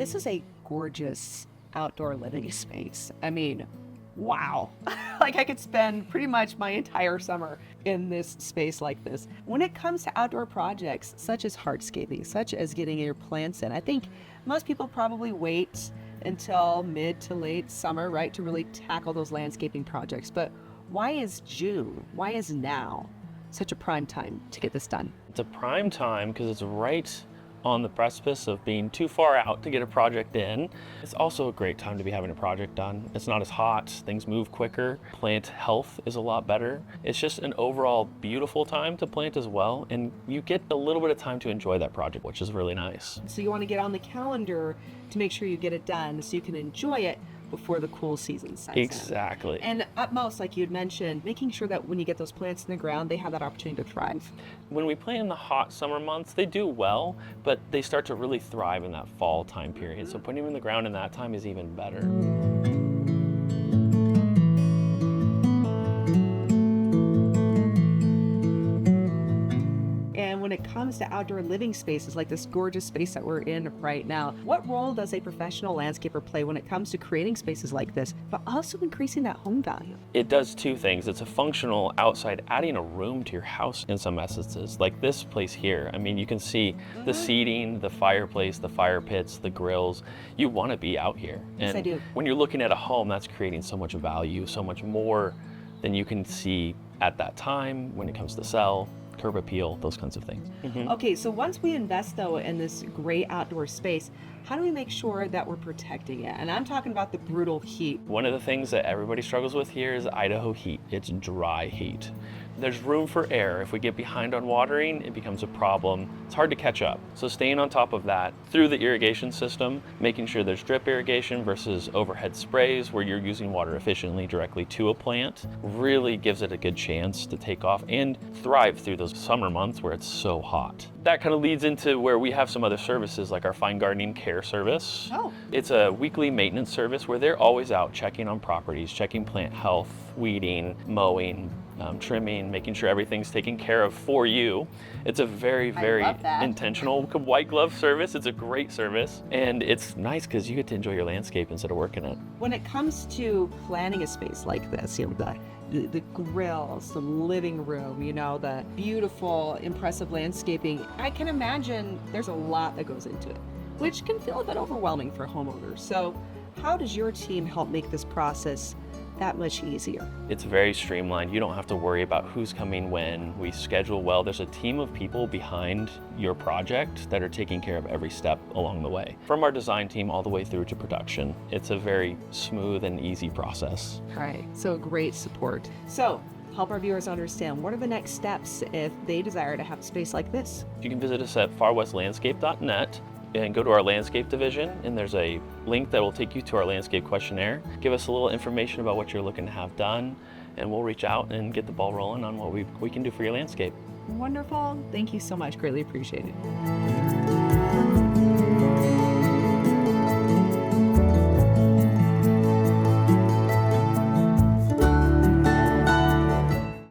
This is a gorgeous outdoor living space. I mean, wow. Like I could spend pretty much my entire summer in this space like this. When it comes to outdoor projects, such as hardscaping, such as getting your plants in, I think most people probably wait until mid to late summer, right, to really tackle those landscaping projects. But why is June? Why is now such a prime time to get this done? It's a prime time because it's right on the precipice of being too far out to get a project in. It's also a great time to be having a project done. It's not as hot, things move quicker, plant health is a lot better. It's just an overall beautiful time to plant as well, and you get a little bit of time to enjoy that project, which is really nice. So you want to get on the calendar to make sure you get it done so you can enjoy it before the cool season sets in. Exactly. And at most, like you'd mentioned, making sure that when you get those plants in the ground, they have that opportunity to thrive. When we plant in the hot summer months, they do well, but they start to really thrive in that fall time period. So putting them in the ground in that time is even better. And when it comes to outdoor living spaces like this gorgeous space that we're in right now, what role does a professional landscaper play when it comes to creating spaces like this, but also increasing that home value? It does two things. It's a functional outside, adding a room to your house in some essences, like this place here. I mean, you can see the seating, the fireplace, the fire pits, the grills. You want to be out here. Yes, and I do. when you're looking at a home, that's creating so much value, so much more than you can see at that time when it comes to sell, curb appeal, those kinds of things. Okay, so once we invest though in this great outdoor space, how do we make sure that we're protecting it? And I'm talking about the brutal heat. One of the things that everybody struggles with here is Idaho heat. It's dry heat. There's room for error. If we get behind on watering, it becomes a problem. It's hard to catch up. So staying on top of that through the irrigation system, making sure there's drip irrigation versus overhead sprays where you're using water efficiently directly to a plant really gives it a good chance to take off and thrive through those summer months where it's so hot. That kind of leads into where we have some other services like our fine gardening care service. Oh. It's a weekly maintenance service where they're always out checking on properties, checking plant health, weeding, mowing, trimming, making sure everything's taken care of for you. It's a very, very intentional white glove service. It's a great service, and it's nice because you get to enjoy your landscape instead of working it. When it comes to planning a space like this, you know, the grills, the living room, you know, the beautiful, impressive landscaping, I can imagine there's a lot that goes into it, which can feel a bit overwhelming for homeowners. So how does your team help make this process that much easier? It's very streamlined. You don't have to worry about who's coming when. We schedule well. There's a team of people behind your project that are taking care of every step along the way. From our design team all the way through to production. It's a very smooth and easy process. Right, so great support. So help our viewers understand, what are the next steps if they desire to have a space like this? You can visit us at farwestlandscape.net and go to our landscape division, and there's a link that will take you to our landscape questionnaire. Give us a little information about what you're looking to have done, and we'll reach out and get the ball rolling on what we can do for your landscape. Wonderful. Thank you so much. Greatly appreciated.